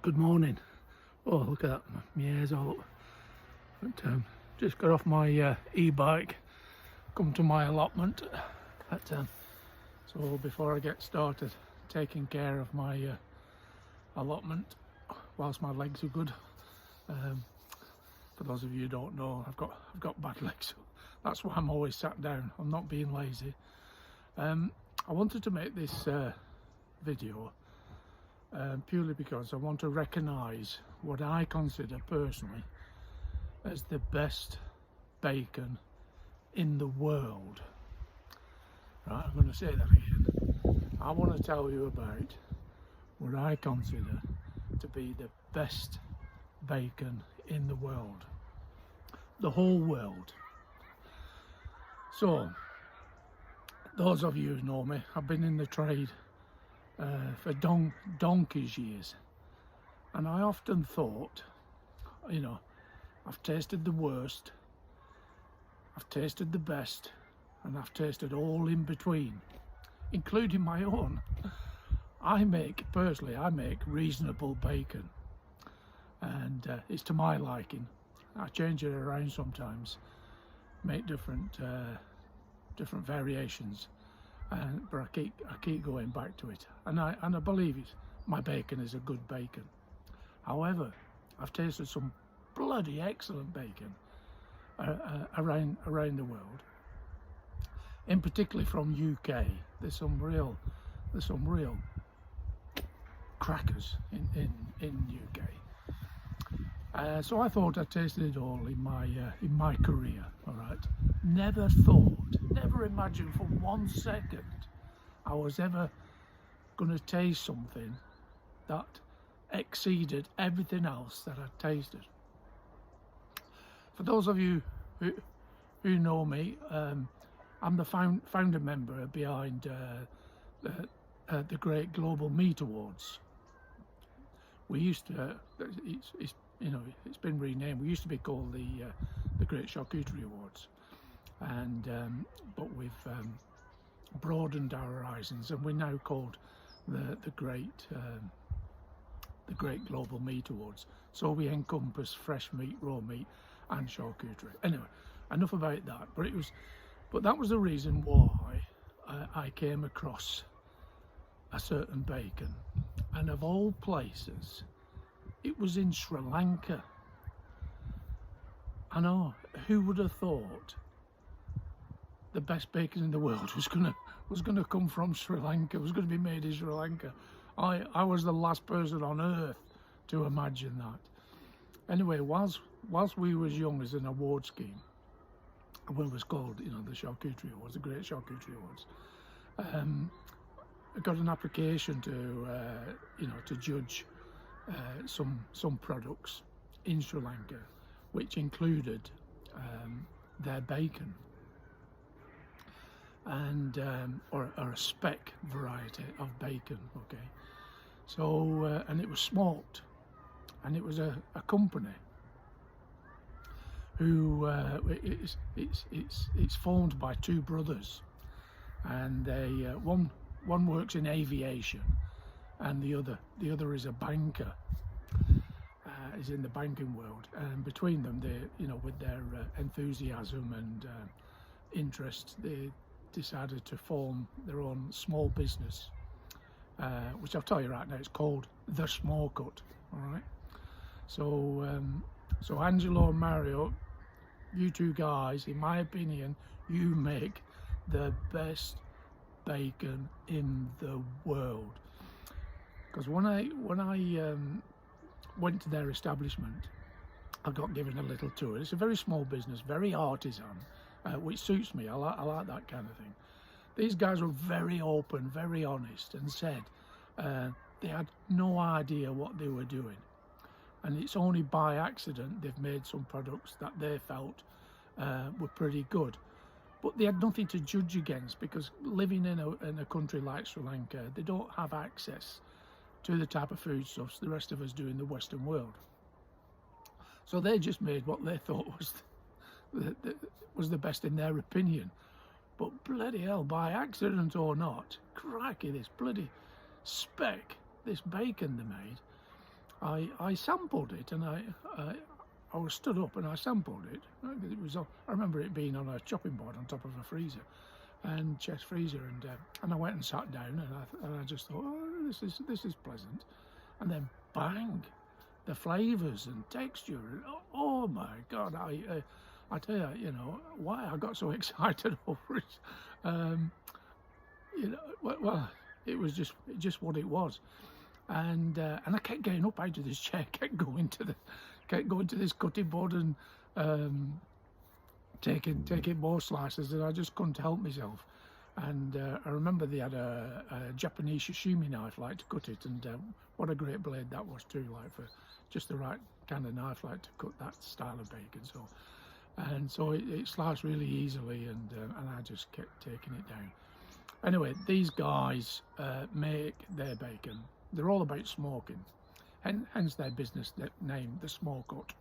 Good morning. Oh, look at that, my hair's all up. But, just got off my e-bike, come to my allotment. So before I get started taking care of my allotment, whilst my legs are good. For those of you who don't know, I've got bad legs. That's why I'm always sat down. I'm not being lazy. I wanted to make this video purely because I want to recognise what I consider personally as the best bacon in the world. Right, I'm going to say that again. I want to tell you about what I consider to be the best bacon in the world, the whole world. So, those of you who know me, I've been in the trade for donkey's years, and I often thought, you know, I've tasted the worst, I've tasted the best, and I've tasted all in between, including my own. I make reasonable bacon, and it's to my liking. I change it around sometimes, make different variations, but I keep going back to it, and I believe my bacon is a good bacon. However, I've tasted some bloody excellent bacon around the world, in particular from UK. There's some real crackers in UK. So I thought I tasted it all in my career. All right, never imagined for 1 second I was ever going to taste something that exceeded everything else that I'd tasted. For those of you who know me, I'm the founder member behind the Great Global Meat Awards. We used to, it's been renamed. We used to be called the Great Charcuterie Awards, and but we've broadened our horizons, and we're now called the Great Global Meat Awards. So we encompass fresh meat, raw meat, and charcuterie. Anyway, enough about that. But that was the reason why I came across a certain bacon, and of all places, it was in Sri Lanka. I know, who would have thought the best bacon in the world was gonna come from Sri Lanka, was going to be made in Sri Lanka? I was the last person on earth to imagine that. Anyway, whilst we was young, as an award scheme, well, it was called, the Charcuterie Awards, the Great Charcuterie Awards. I got an application to judge some products in Sri Lanka, which included their bacon and or a spec variety of bacon. Okay, so and it was smoked, and it was a company who it's formed by two brothers, and they one works in aviation, and the other is a banker, is in the banking world, and between them, they, with their enthusiasm and interest, they decided to form their own small business, which I'll tell you right now, it's called The Small Cut. All right, so Angelo and Mario, you two guys, in my opinion, you make the best bacon in the world. Because when I went to their establishment, I got given a little tour. It's a very small business, very artisan, which suits me. I like that kind of thing. These guys were very open, very honest, and said they had no idea what they were doing, and it's only by accident they've made some products that they felt were pretty good. But they had nothing to judge against, because living in a country like Sri Lanka, they don't have access to the type of foodstuffs the rest of us do in the Western world. So they just made what they thought was the best in their opinion. But bloody hell, by accident or not, cracky, this bloody spec, this bacon they made, I sampled it, and I was stood up and I sampled it. It was I remember it being on a chopping board on top of a freezer, and chest freezer, and I went and sat down, and I just thought, oh, this is pleasant, and then bang, the flavours and texture, and oh my God, I tell you, you know, why I got so excited over it. You know, well, it was just what it was, and I kept getting up out of this chair, kept going to this cutting board and taking more slices, and I just couldn't help myself. And I remember they had a Japanese sashimi knife like to cut it, and what a great blade that was too, like for just the right kind of knife like to cut that style of bacon. So it sliced really easily, and I just kept taking it down. Anyway, these guys make their bacon. They're all about smoking, hence their business name, the Smoke Hut.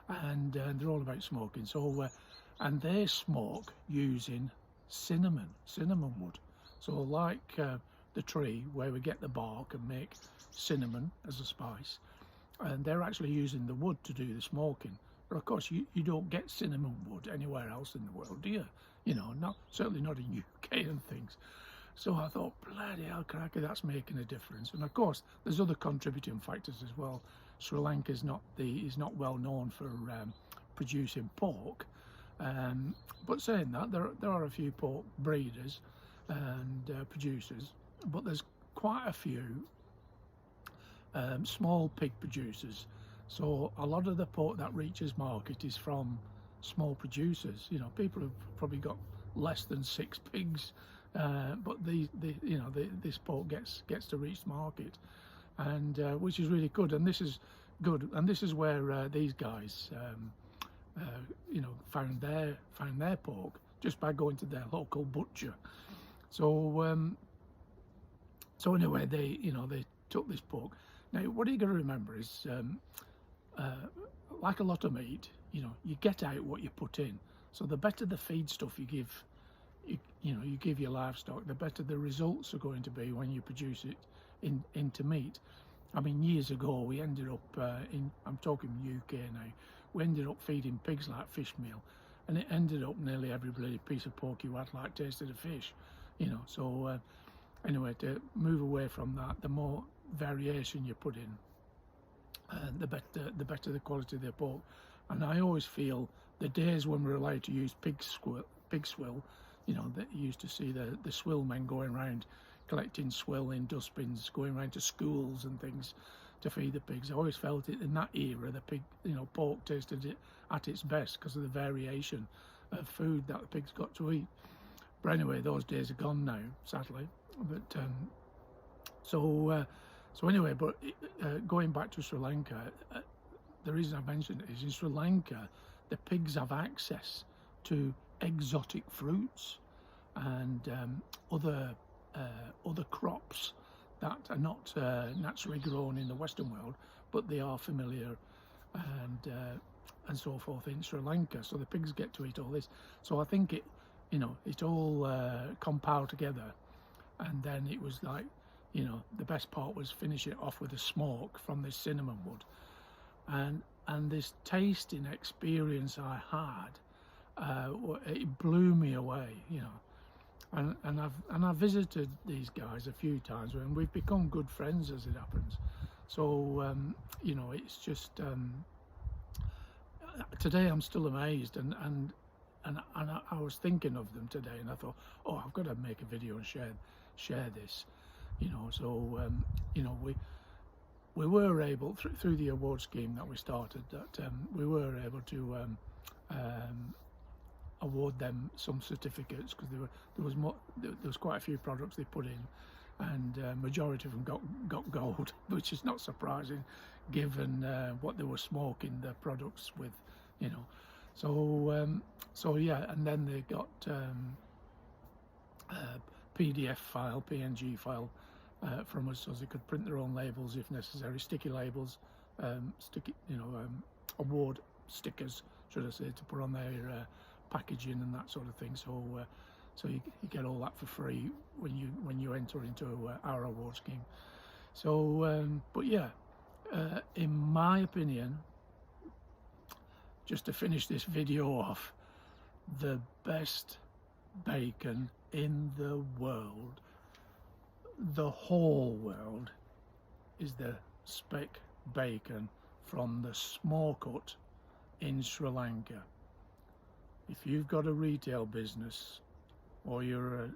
And they're all about smoking. So, and they smoke using cinnamon wood. So, like the tree where we get the bark and make cinnamon as a spice, and they're actually using the wood to do the smoking. But of course, you don't get cinnamon wood anywhere else in the world, do you? You know, certainly not in UK and things. So I thought, bloody hell, cracker, that's making a difference. And of course, there's other contributing factors as well. Sri Lanka is not well known for producing pork, but saying that, there are a few pork breeders and producers, but there's quite a few small pig producers. So a lot of the pork that reaches market is from small producers. You know, people have probably got less than 6 pigs, but this pork gets to reach market, and which is really good. And this is good. And this is where these guys, found their pork just by going to their local butcher. So anyway, they took this pork. Now, what you got to remember is, like a lot of meat, you get out what you put in. So the better the feed stuff you give, you give your livestock, the better the results are going to be when you produce it into meat. I mean, years ago we ended up I'm talking UK now, we ended up feeding pigs like fish meal, and it ended up nearly every bloody piece of pork you had like tasted of fish. So anyway, to move away from that, the more variation you put in, the better the quality of the pork. And I always feel the days when we're allowed to use pig swill, that you used to see the swill men going around collecting swill in dustbins, going around to schools and things to feed the pigs. I always felt it in that era, the pig, pork tasted it at its best because of the variation of food that the pigs got to eat. But anyway, those days are gone now, sadly. But so anyway, but going back to Sri Lanka, the reason I mentioned it is in Sri Lanka, the pigs have access to exotic fruits and other crops that are not naturally grown in the Western world, but they are familiar and so forth in Sri Lanka. So the pigs get to eat all this. So I think it all compiled together, and then it was like, the best part was finish it off with a smoke from this cinnamon wood, and this tasting experience I had, it blew me away, and I've visited these guys a few times, and we've become good friends as it happens. So it's just today I'm still amazed, and I was thinking of them today, and I thought, oh, I've got to make a video and share this. So we were able, through the award scheme that we started, that we were able to award them some certificates, because there was quite a few products they put in, and majority of them got gold, which is not surprising given what they were smoking the products with, So yeah, and then they got PDF file, PNG file from us, so they could print their own labels if necessary, sticky labels, award stickers, should I say, to put on their packaging and that sort of thing. So you get all that for free when you enter into our award scheme. So but yeah, in my opinion, just to finish this video off, the best bacon in the world, the whole world, is the speck bacon from the smoke hut in Sri Lanka. If you've got a retail business or you're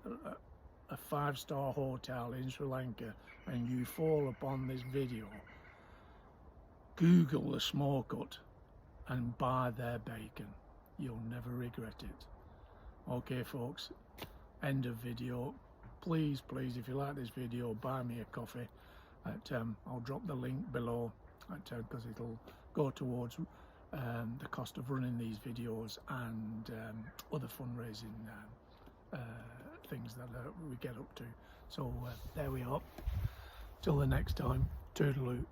a five-star hotel in Sri Lanka and you fall upon this video, Google the smoke hut and buy their bacon. You'll never regret it. Okay folks, end of video. Please, if you like this video, buy me a coffee. I'll drop the link below because it'll go towards the cost of running these videos and other fundraising things that we get up to. So there we are. Till the next time, toodaloo.